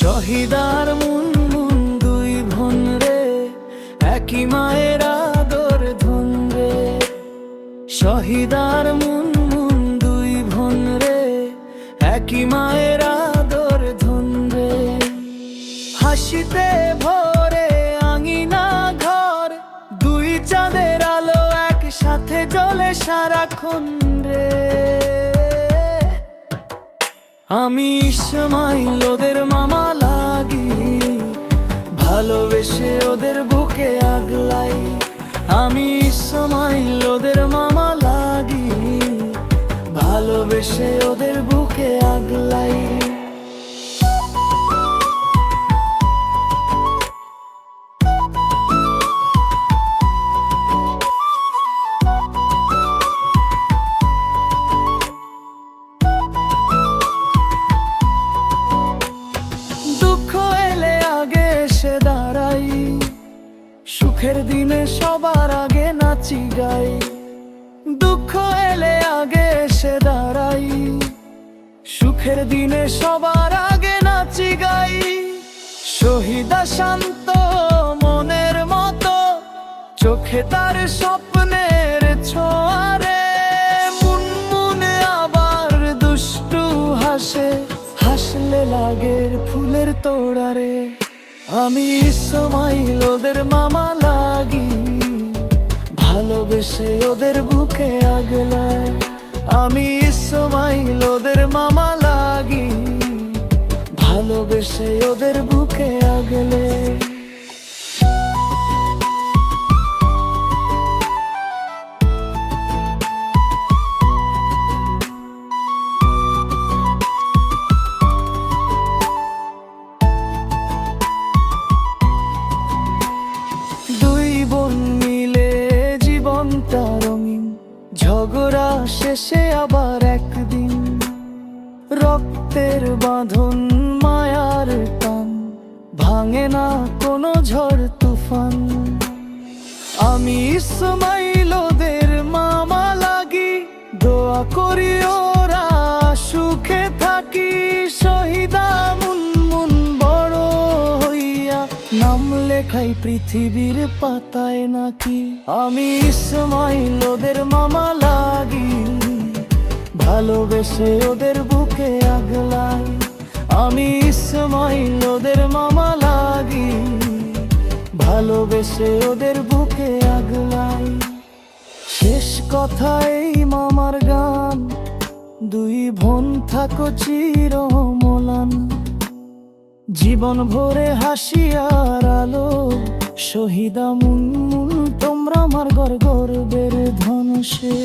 শহীদার মুনমুন দুই বোন রে, একই মায়ের আদর ধন রে। শহীদার মুনমুন দুই বোন রে, একই মায়ের আদর ধন রে। হাসিতে ভরে আঙিনা ঘর, দুই চাঁদের আলো একসাথে জ্বলে সারাক্ষণ রে। আমি ইসমাইল ওদের মামা লাগি, ভালোবেসে ওদের বুকে আগলাই। আমি ইসমাইল ওদের মামা লাগি, ভালোবেসে ওদের বুকে আগলাই। সুখের দিনে সবার আগে নাচি গাই, দুঃখ এলে আগে এসে দাঁড়াই। সুখের দিনে সবার আগে নাচি গাই। শহীদা শান্ত মনের মতো, চোখে তার স্বপ্নের ছোঁয়ারে। মুনমুনে আবার দুষ্টু হাসে, হাসলে লাগের ফুলের তোড়ারে। আমি ইসমাইল ওদের মামা লাগি, ভালোবেসে ওদের বুকে আগলাই। আমি ইসমাইল ওদের মামা লাগি, ভালোবেসে ওদের বুকে আগলে। রঙিন ঝগড়া শেষে আবার একদিন, রক্তের বাঁধন মায়ার টান, ভাঙে না কোনো ঝড় তুফান। আমি ইসমাইল ওদের মামা লাগি, দোয়া করি ওরা সুখে থাকি। শহীদা মুনমুন বড় হইয়া নাম লেখাই পৃথিবীর পাতায় নাকি। আমি ইসমাইল ওদের মামা লাগি, ভালোবেসে ওদের বুকে আগলাই। আমি ইসমাইল ওদের মামা লাগি, ভালোবেসে ওদের বুকে আগলাই। শেষ কথা এই মামার গান, দুই বোন থাকো চিরমলান। জীবন ভরে হাসি আর আলো, শহীদা মুনমুন তোমরা আমার গর্বের ধন সে।